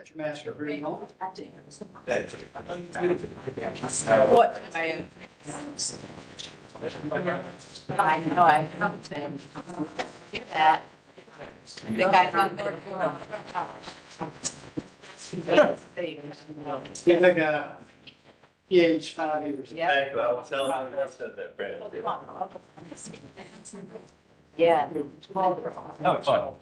Got your mask over here. What? I know, I don't get that. I think I run there. Yeah, like a PH5 years. Yeah. Well, tell them I said that, Brad. Yeah. Oh, it's fine.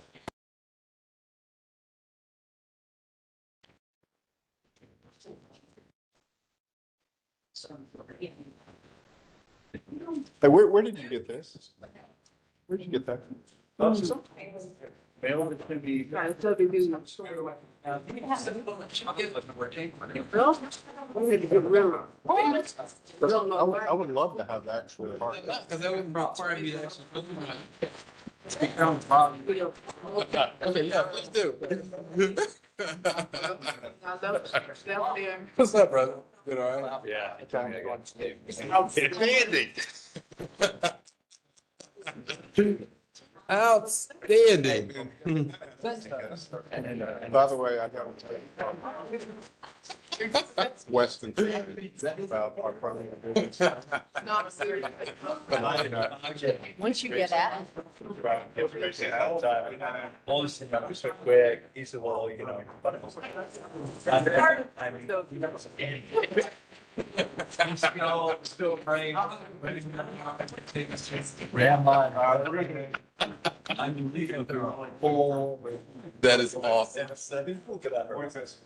Hey, where did you get this? Where'd you get that? Mail it to me. I would love to have the actual part. Because that would require me to actually. Okay, yeah, please do. What's up, brother? Good, all right? Yeah. Outstanding. Outstanding. By the way, I got to tell you. Weston. About our primary business. Once you get out. All this thing was so quick. He said, well, you know. Still praying. I'm leaving through. That is awesome. Look at that. Where's this?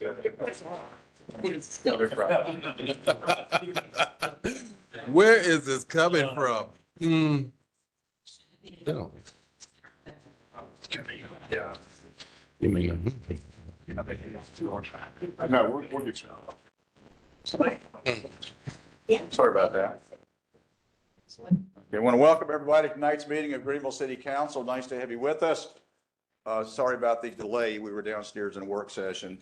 Where is this coming from? No. Yeah. You mean? No, we'll get you. Sorry about that. Okay, I want to welcome everybody to tonight's meeting of Greenville City Council. Nice to have you with us. Sorry about the delay. We were downstairs in a work session.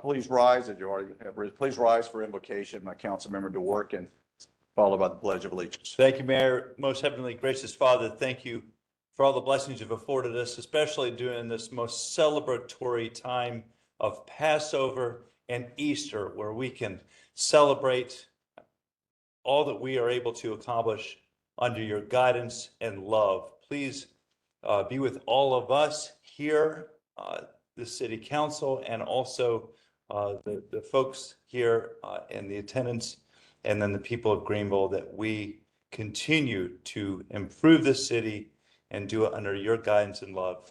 Please rise, as you already have, please rise for invocation. My council member Dworkin, followed by the Pledge of Allegiance. Thank you, Mayor. Most heavenly gracious Father, thank you for all the blessings you've afforded us, especially during this most celebratory time of Passover and Easter, where we can celebrate all that we are able to accomplish under your guidance and love. Please be with all of us here, the city council, and also the folks here and the attendants, and then the people of Greenville, that we continue to improve this city and do it under your guidance and love.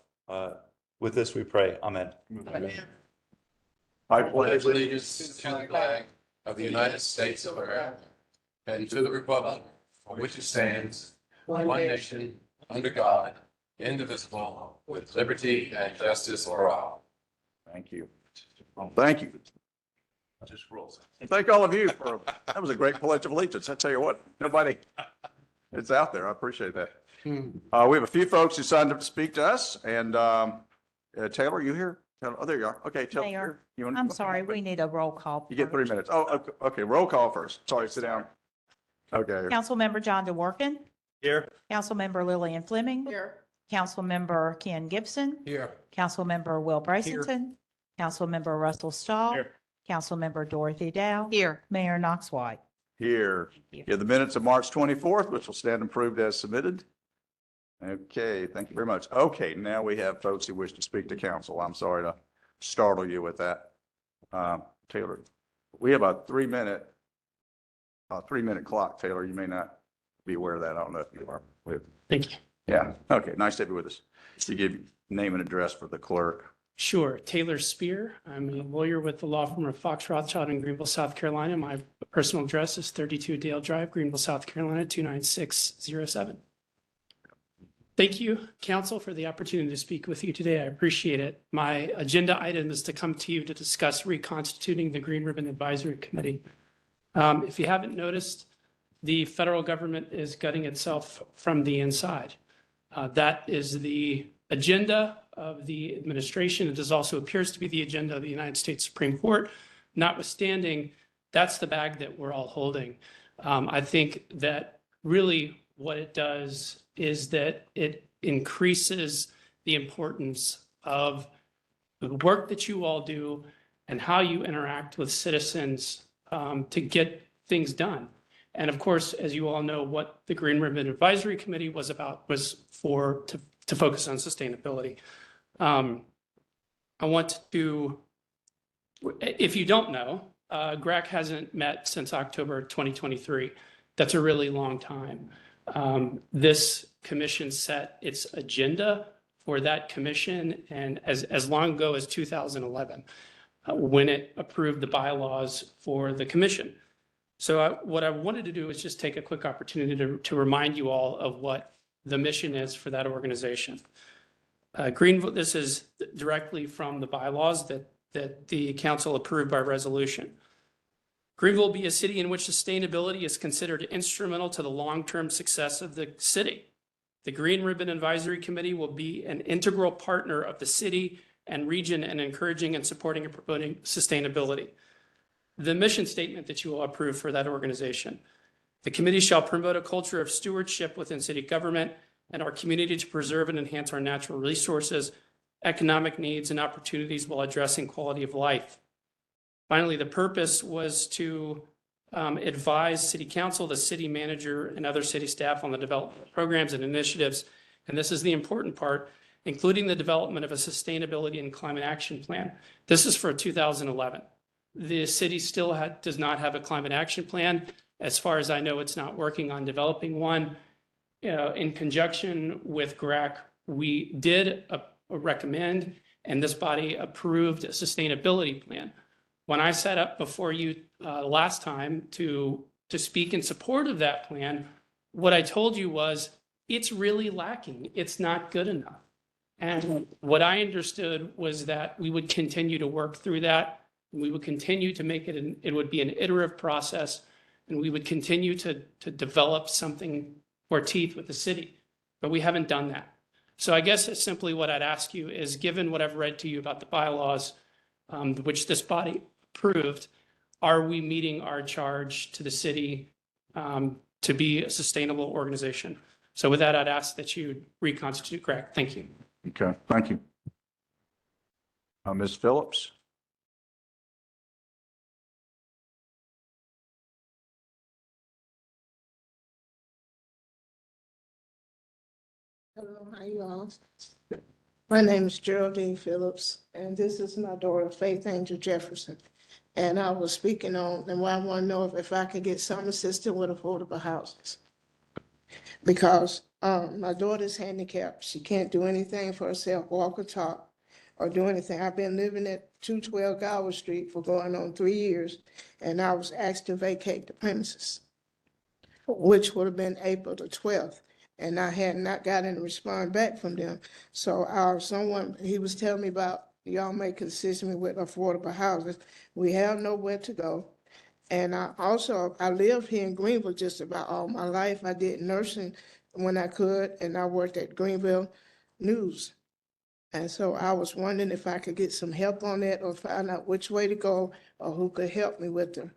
With this we pray. Amen. I Pledge allegiance to the flag of the United States of America and to the republic for which it stands, one nation, under God, indivisible, with liberty and justice for all. Thank you. Thank you. Just rolls. Thank all of you for, that was a great Pledge of Allegiance. I tell you what, nobody, it's out there. I appreciate that. We have a few folks who signed up to speak to us, and Taylor, are you here? Oh, there you are. Okay, Taylor. Mayor, You want- I'm sorry, we need a roll call. You get 3 minutes. Oh, okay, roll call first. Sorry, sit down. Okay. Councilmember John DeWorke, Here. Councilmember Lillian Fleming. Here. Councilmember Ken Gibson, Here. Councilmember Will Bryson, Councilmember Russell Stahl, Here. Councilmember Dorothy Dow. Here. Mayor Knox White. Here. you. Yeah, the minutes of March 24th, which will stand approved as submitted. Okay, thank you very much. Okay, now we have folks who wish to speak to council. I'm sorry to startle you with that. Taylor, we have a 3-minute clock. Taylor, you may not be aware of that. I don't know if you are. Thank you. Yeah, okay, nice to have you with us. To give you name and address for the clerk. Sure. Taylor Spear. I'm a lawyer with the law firm of Fox Rothschild in Greenville, South Carolina. My personal address is 32 Dale Drive, Greenville, South Carolina, 29607. Thank you, council, for the opportunity to speak with you today. I appreciate it. My agenda item is to come to you to discuss reconstituting the Green Ribbon Advisory Committee. If you haven't noticed, the federal government is gutting itself from the inside. That is the agenda of the administration. It also appears to be the agenda of the United States Supreme Court. Notwithstanding, that's the bag that we're all holding. I think that really what it does is that it increases the importance of the work that you all do and how you interact with citizens to get things done. And of course, as you all know, what the Green Ribbon Advisory Committee was about was to focus on sustainability. I want to, if you don't know, GRAC hasn't met since October 2023. That's a really long time. This commission set its agenda for that commission and as long ago as 2011, when it approved the bylaws for the commission. So what I wanted to do is just take a quick opportunity to remind you all of what the mission is for that organization. Greenville, this is directly from the bylaws that the council approved by resolution. Greenville will be a city in which sustainability is considered instrumental to the long-term success of the city. The Green Ribbon Advisory Committee will be an integral partner of the city and region in encouraging and supporting and promoting sustainability. The mission statement that you will approve for that organization. The committee shall promote a culture of stewardship within city government and our community to preserve and enhance our natural resources, economic needs, and opportunities while addressing quality of life. Finally, the purpose was to advise city council, the city manager, and other city staff on the development of programs and initiatives. And this is the important part, including the development of a sustainability and climate action plan. This is for 2011. The city still does not have a climate action plan. As far as I know, it's not working on developing one. In conjunction with GRAC, we did recommend, and this body approved a sustainability plan. When I sat up before you last time to speak in support of that plan, what I told you was it's really lacking. It's not good enough. And what I understood was that we would continue to work through that. We would continue to make it, it would be an iterative process, and we would continue to develop something for teeth with the city, but we haven't done that. So I guess it's simply what I'd ask you is, given what I've read to you about the bylaws, which this body approved, are we meeting our charge to the city to be a sustainable organization? So with that, I'd ask that you reconstitute GRAC. Thank you. Okay, thank you. Ms. Phillips? Hello, how you all? My name is Geraldine Phillips, and this is my daughter, Faith Angel Jefferson. And I was speaking on, and I want to know if I could get some assistance with affordable houses. Because my daughter's handicapped. She can't do anything for herself, walk or talk, or do anything. I've been living at 212 Gower Street for going on 3 years, and I was asked to vacate the premises, which would have been April the 12th. And I had not gotten a response back from them. So someone, he was telling me about, y'all make assist me with affordable houses. We have nowhere to go. And I lived here in Greenville just about all my life. I did nursing when I could, and I worked at Greenville News. And so I was wondering if I could get some help on that or find out which way to go or who could help me with them.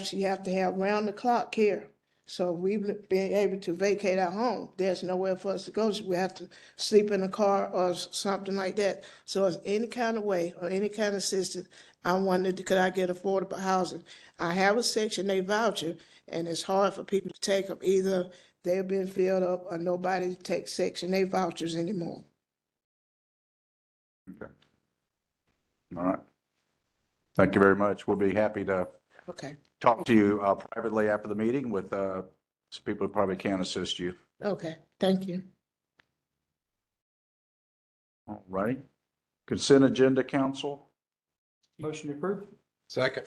She have to have round the clock care. So we've been able to vacate our home. There's nowhere for us to go. So we have to sleep in a car or something like that. So if any kind of way or any kind of assistance, I wondered, could I get affordable housing? I have a Section 8 voucher, and it's hard for people to take them. Either they've been filled up or nobody takes Section 8 vouchers anymore. Okay. All right. Thank you very much. We'll be happy to Okay. talk to you privately after the meeting with some people who probably can assist you. Okay. Thank you. All right. Consent agenda, council. Motion approved. Second.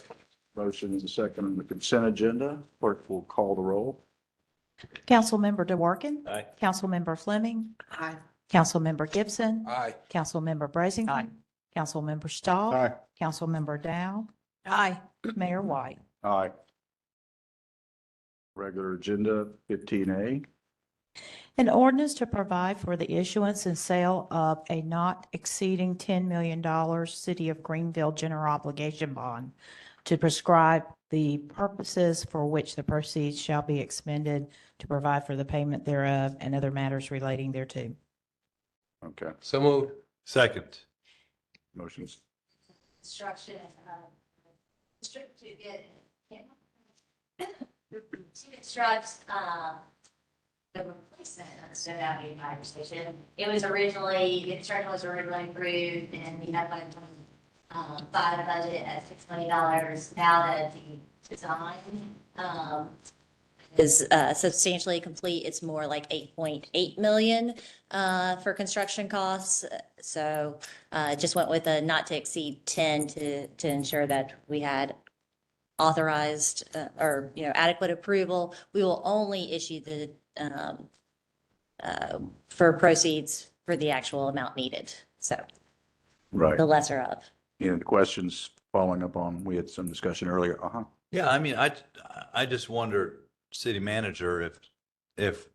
Motion is a second on the consent agenda. Clerk will call the roll. Councilmember DeWorke. Aye. Councilmember Fleming. Aye. Councilmember Gibson. Aye. Councilmember Brazington. Aye. Councilmember Stahl. Aye. Councilmember Dow. Aye. Mayor White. Aye. Regular agenda 15A. An ordinance to provide for the issuance and sale of a not exceeding $10 million City of Greenville general obligation bond to prescribe the purposes for which the proceeds shall be expended, to provide for the payment thereof and other matters relating thereto. Okay. So moved. Second. Motion's, Construction, strict to get, to construct, the replacement of the Stone Avenue Fire Station. It was originally, the construction was originally approved and we had one, five budget at $6 million. Now that the design, is substantially complete, it's more like 8.8 million for construction costs. So just went with a not to exceed 10 to ensure that we had authorized or, adequate approval. We will only issue the for proceeds for the actual amount needed. So right. the lesser of. Any questions following up on, we had some discussion earlier. Yeah, I mean, I just wonder, city manager, if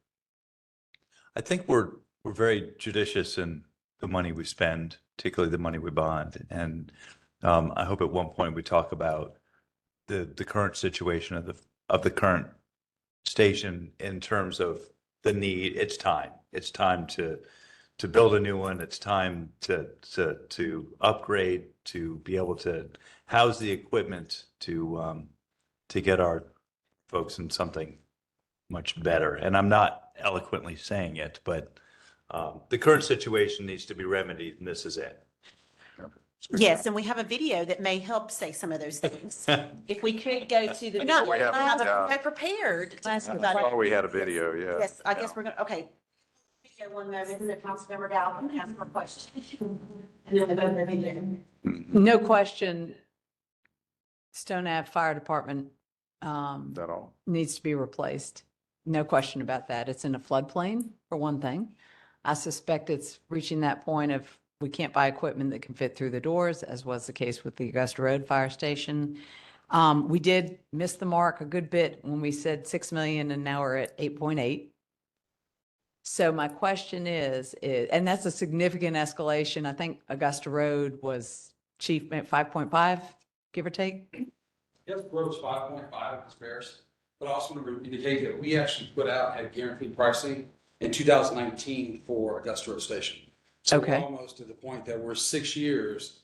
I think we're very judicious in the money we spend, particularly the money we bond. And I hope at one point we talk about the current situation of the current station in terms of the need. It's time. It's time to build a new one. It's time to upgrade, to be able to house the equipment to get our folks in something much better. And I'm not eloquently saying it, but the current situation needs to be remedied, and this is it. Yes, and we have a video that may help say some of those things. If we could go to the. No, we have- I have yeah. a prepared. I thought we had a video, yeah. Yes, I guess we're gonna, okay. Video one moment, and then Councilmember Dow can ask her question. And then we'll go to the video. No question, Stone Ave Fire Department Is that all? needs to be replaced. No question about that. It's in a floodplain, for one thing. I suspect it's reaching that point of we can't buy equipment that can fit through the doors, as was the case with the Augusta Road Fire Station. We did miss the mark a good bit when we said 6 million and now we're at 8.8. So my question is, and that's a significant escalation. I think Augusta Road was chief at 5.5, give or take. Yes, road was 5.5 is fairest, but I also want to indicate that we actually put out at guaranteed pricing in 2019 for Augusta Road Station. So we're Okay. almost to the point that we're 6 years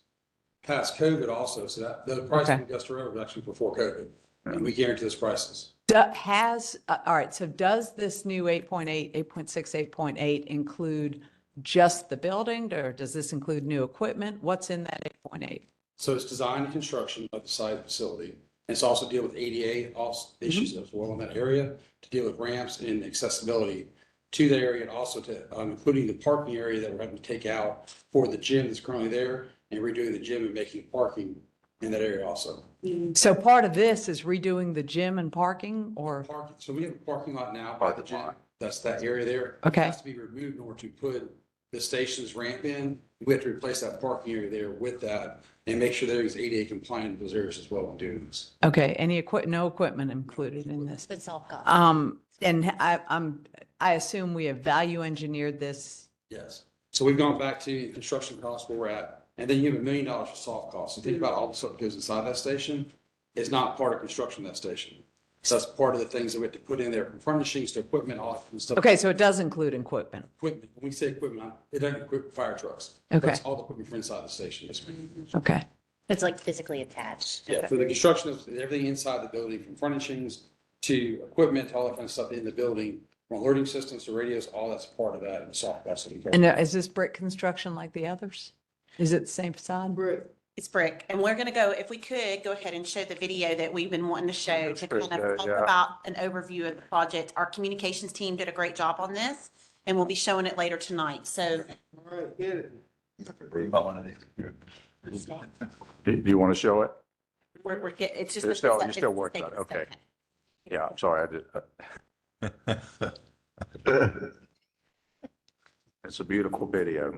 past COVID also, so that the price of Okay. Augusta Road was actually before COVID. And we guarantee those prices. All right, so does this new 8.8, 8.6, 8.8 include just the building, or does this include new equipment? What's in that 8.8? So it's design and construction of the site facility. And it's also deal with ADA also issues as well in that area, to deal with ramps and accessibility to the area, and also to, including the parking area that we're having to take out for the gym that's currently there, and redoing the gym and making parking in that area also. So part of this is redoing the gym and parking, or, Parking, so we have a parking lot now by the gym. That's that area there. Okay. It has to be removed in order to put the station's ramp in. We have to replace that parking area there with that and make sure that it's ADA compliant in those areas as well when doing this. okay, no equipment included in this? It's all cost. And I assume we have value engineered this. Yes. So we've gone back to construction costs where we're at, and then you have $1 million for soft costs. So think about all the stuff that goes inside that station. It's not part of construction of that station. So that's part of the things that we have to put in there, from furnishings to equipment, all that kind of stuff. Okay, so it does include equipment. Equipment, when we say equipment, it doesn't include fire trucks. Okay. That's all the equipment for inside the station. Yes, ma'am. Okay. It's like physically attached. Yeah, for the construction of everything inside the building, from furnishings to equipment, all that kind of stuff in the building, from alerting systems to radios, all that's part of that and soft costs. And is this brick construction like the others? Is it the same facade? It's brick, and we're gonna go, if we could, go ahead and show the video that we've been wanting to show to kind of talk yeah. about an overview of the project. Our communications team did a great job on this, and we'll be showing it later tonight, so. Do you want to show it? We're getting, it's just. You're the- still it's working on it, the- okay. Yeah, I'm sorry, I did. It's a beautiful video.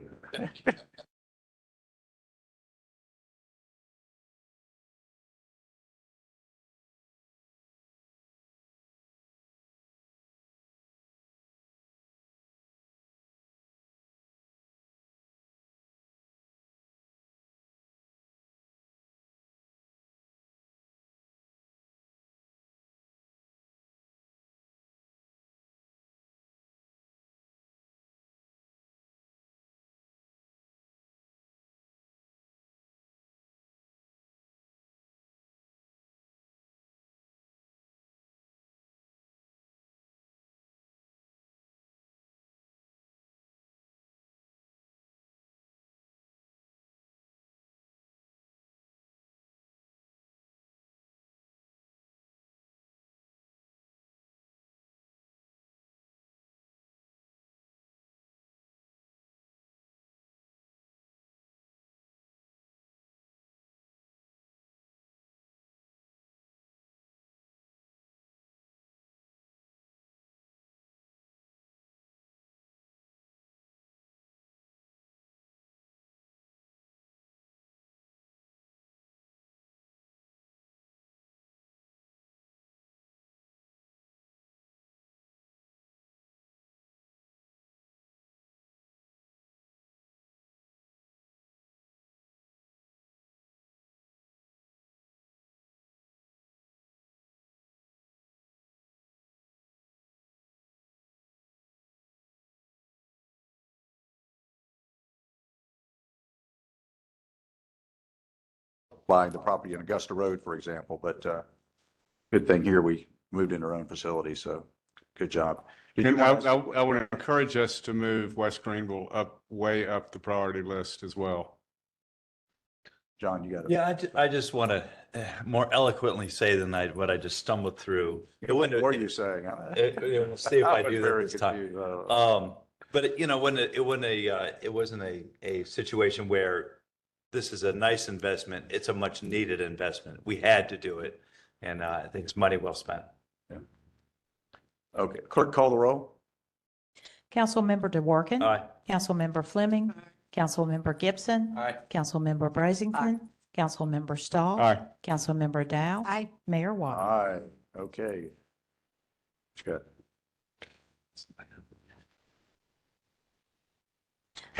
buying the property in Augusta Road, for example, but good thing here we moved into our own facility, so good job. Did you And I, want- I would encourage us to move West Greenville up, way up the priority list as well. John, you got it. Yeah, I just want to more eloquently say than what I just stumbled through. It What wouldn't, were you saying? we'll see if I do that Very this time. confused. But it wasn't a situation where this is a nice investment. It's a much needed investment. We had to do it. And I think it's money well spent. Okay, clerk, call the roll. Councilmember DeWorke. Aye. Councilmember Fleming. Councilmember Gibson. Aye. Councilmember Brazington. Councilmember Stahl. Aye. Councilmember Dow. Aye. Mayor Walker. Aye, okay. Good.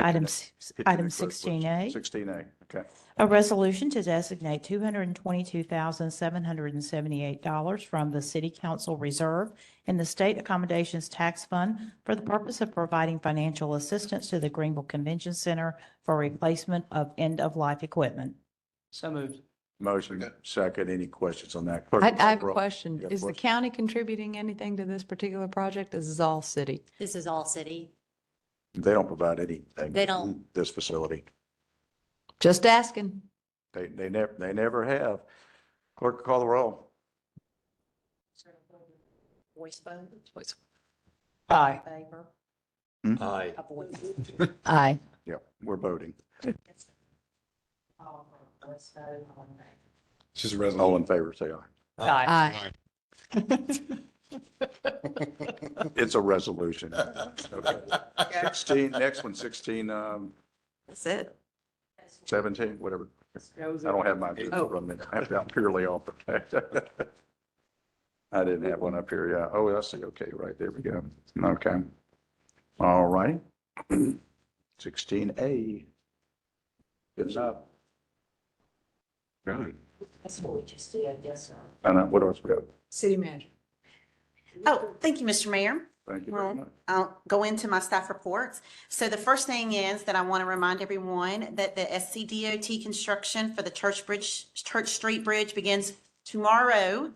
Item Hit you item next, clerk, please. 16A. 16A, okay. A resolution to designate $222,778 from the City Council Reserve in the State Accommodations Tax Fund for the purpose of providing financial assistance to the Greenville Convention Center for replacement of end-of-life equipment. So moved. Motion second. Any questions on that? Clerk, I call have the a roll. question. Yeah, Is the question. county contributing anything to this particular project? This is all city. This is all city. They don't provide anything. They don't. in This facility. Just asking. They never have. Clerk, call the roll. Voice vote. Aye. Favor. Aye. A voice. Aye. Yep, we're voting. Voice vote. It's just a All resolution. in favor, say aye. Aye. It's a resolution. Okay. 16, next one, 16, That's it. 17, whatever. I don't have my, I have that purely off. I didn't have one up here, yeah. Oh, I see, okay, right, there we go. Okay. All right. 16A. Good enough. Good. That's what we just did, yes, sir. And what else we got? City manager. Oh, thank you, Mr. Mayor. Thank you very Well, much. I'll go into my staff reports. So the first thing is that I want to remind everyone that the SCDOT construction for the Church Street Bridge begins tomorrow.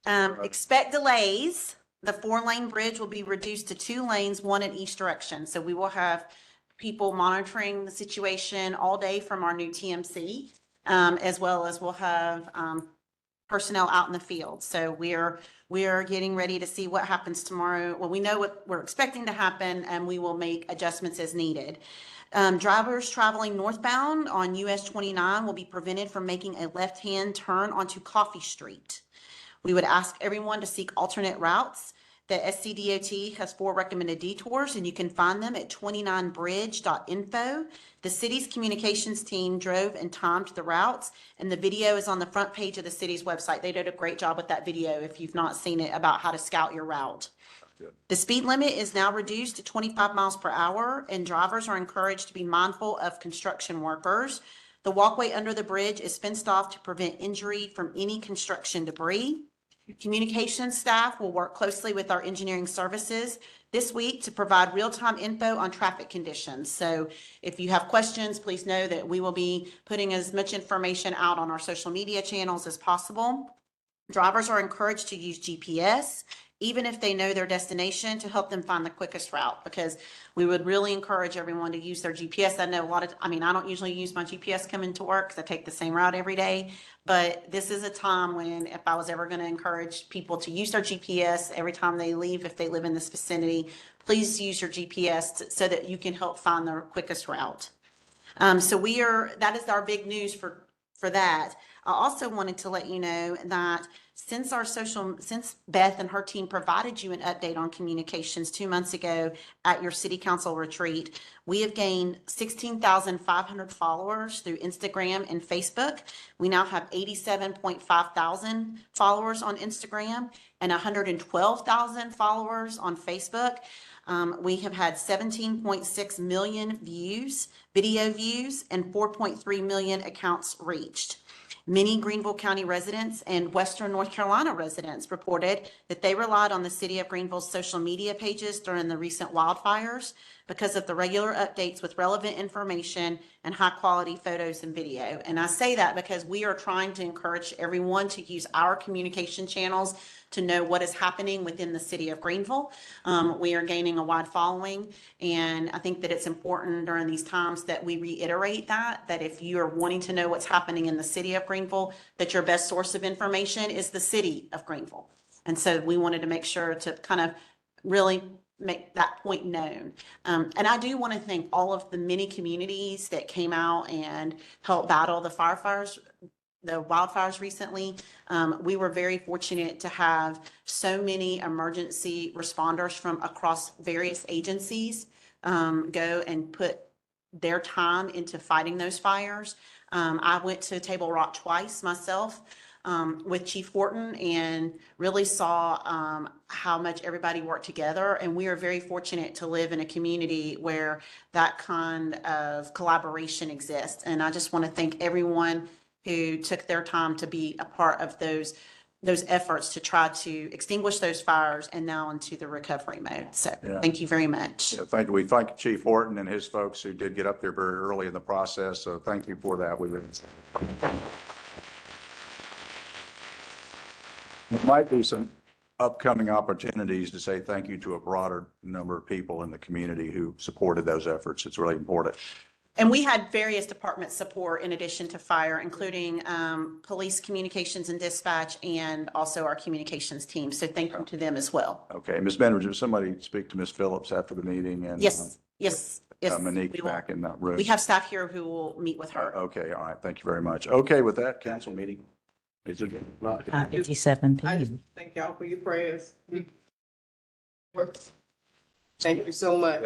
Expect delays. The 4-lane bridge will be reduced to 2 lanes, 1 in each direction. So we will have people monitoring the situation all day from our new TMC, as well as we'll have personnel out in the field. So we are getting ready to see what happens tomorrow. Well, we know what we're expecting to happen, and we will make adjustments as needed. Drivers traveling northbound on US 29 will be prevented from making a left-hand turn onto Coffee Street. We would ask everyone to seek alternate routes. The SCDOT has 4 recommended detours, and you can find them at 29bridge.info. The city's communications team drove and timed the routes, and the video is on the front page of the city's website. They did a great job with that video if you've not seen it, about how to scout your route. The speed limit is now reduced to 25 miles per hour, and drivers are encouraged to be mindful of construction workers. The walkway under the bridge is fenced off to prevent injury from any construction debris. Communications staff will work closely with our engineering services this week to provide real-time info on traffic conditions. So if you have questions, please know that we will be putting as much information out on our social media channels as possible. Drivers are encouraged to use GPS, even if they know their destination, to help them find the quickest route, because we would really encourage everyone to use their GPS. I know I don't usually use my GPS coming to work because I take the same route every day. But this is a time when, if I was ever going to encourage people to use their GPS every time they leave, if they live in this vicinity, please use your GPS so that you can help find the quickest route. That is our big news for that. I also wanted to let you know that since Beth and her team provided you an update on communications 2 months ago at your city council retreat, we have gained 16,500 followers through Instagram and Facebook. We now have 87.5 thousand followers on Instagram and 112,000 followers on Facebook. We have had 17.6 million video views, and 4.3 million accounts reached. Many Greenville County residents and Western North Carolina residents reported that they relied on the City of Greenville's social media pages during the recent wildfires because of the regular updates with relevant information and high-quality photos and video. And I say that because we are trying to encourage everyone to use our communication channels to know what is happening within the city of Greenville. We are gaining a wide following, and I think that it's important during these times that we reiterate that if you are wanting to know what's happening in the city of Greenville, that your best source of information is the city of Greenville. And so we wanted to make sure to kind of really make that point known. And I do want to thank all of the many communities that came out and helped battle the wildfires recently. We were very fortunate to have so many emergency responders from across various agencies go and put their time into fighting those fires. I went to Table Rock twice myself with Chief Horton and really saw how much everybody worked together. And we are very fortunate to live in a community where that kind of collaboration exists. And I just want to thank everyone who took their time to be a part of those efforts to try to extinguish those fires and now into the recovery mode. So thank you very much. Yeah, we thank Chief Horton and his folks who did get up there very early in the process. So thank you for that. There might be some upcoming opportunities to say thank you to a broader number of people in the community who supported those efforts. It's really important. And we had various department support in addition to fire, including police communications and dispatch, and also our communications team. So thank you to them as well. Okay, Ms. Bender, did somebody speak to Ms. Phillips after the meeting? And Yes. Monique we will. back in that room. We have staff here who will meet with her. Okay, all right. Thank you very much. Okay, with that, council meeting. Is it? 57 p.m. Thank y'all for your prayers. Thank you so much.